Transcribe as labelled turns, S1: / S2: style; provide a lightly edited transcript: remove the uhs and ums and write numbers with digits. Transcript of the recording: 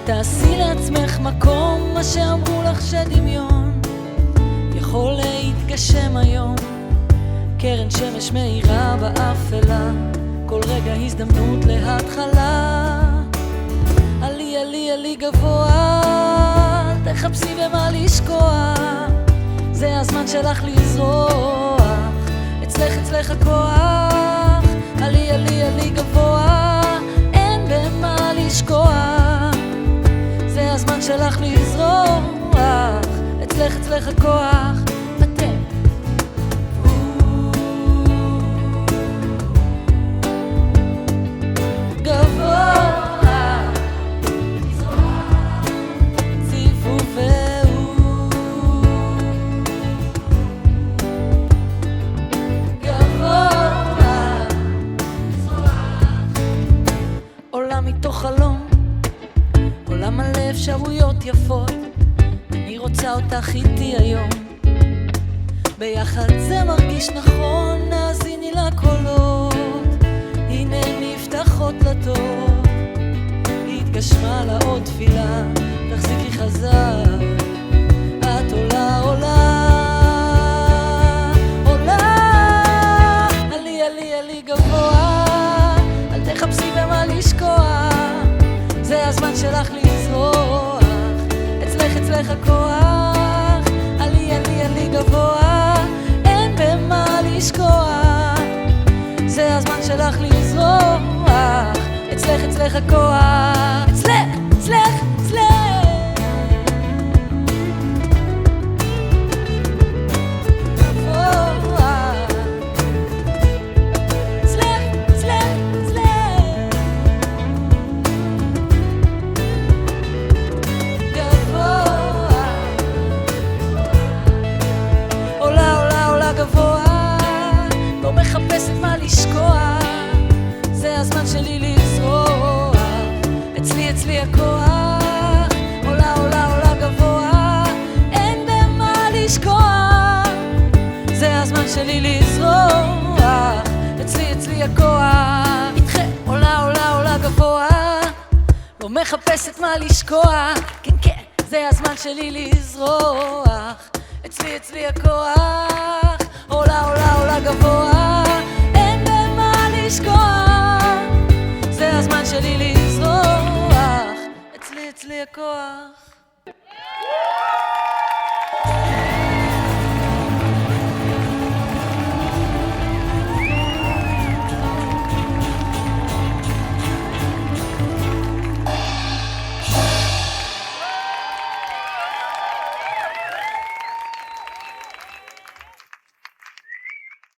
S1: תעשי לעצמך מקום, מה שאמרו לך שדמיון יכול להתגשם היום. קרן שמש מאירה באפלה, כל רגע הזדמנות להתחלה. עלי עלי עלי גבוה, תחפשי במה לשקוע, זה הזמן שלך לזרוח, אצלך הכוח. עלי עלי עלי גבוה, אין במה לשקוע, זה הזמן שלך לזרוח, אצלך הכוח. מתוך חלום, עולם מלא אפשרויות יפות, אני רוצה אותך איתי היום, ביחד זה מרגיש נכון. האזיני לקולות, הנה נפתחות דלתות, התגשמה לה עוד תפילה, תחזיקי חזק, את עולה עולה עולה. עלי עלי עלי גבוה, אל תחפשי במה לשקוע, זה הזמן שלך לזרוח, אצלך הכוח. עלי עלי עלי גבוה, אין במה לשקוע, זה הזמן שלך לזרוח, אצלך הכוח. אצלך מחפשת מה לשקוע, זה הזמן שלי לזרוח, אצלי הכוח. עולה עולה עולה גבוה, אין במה לשקוע, זה הזמן שלי לזרוח, אצלי הכוח. איתכם עולה עולה עולה גבוה, לא מחפשת מה לשקוע, כן זה הזמן שלי לזרוח, אצלי הכוח. עולה עולה עולה גבוה, אין במה לשקוע, זה הזמן שלי לזרוח, אצלי הכוח.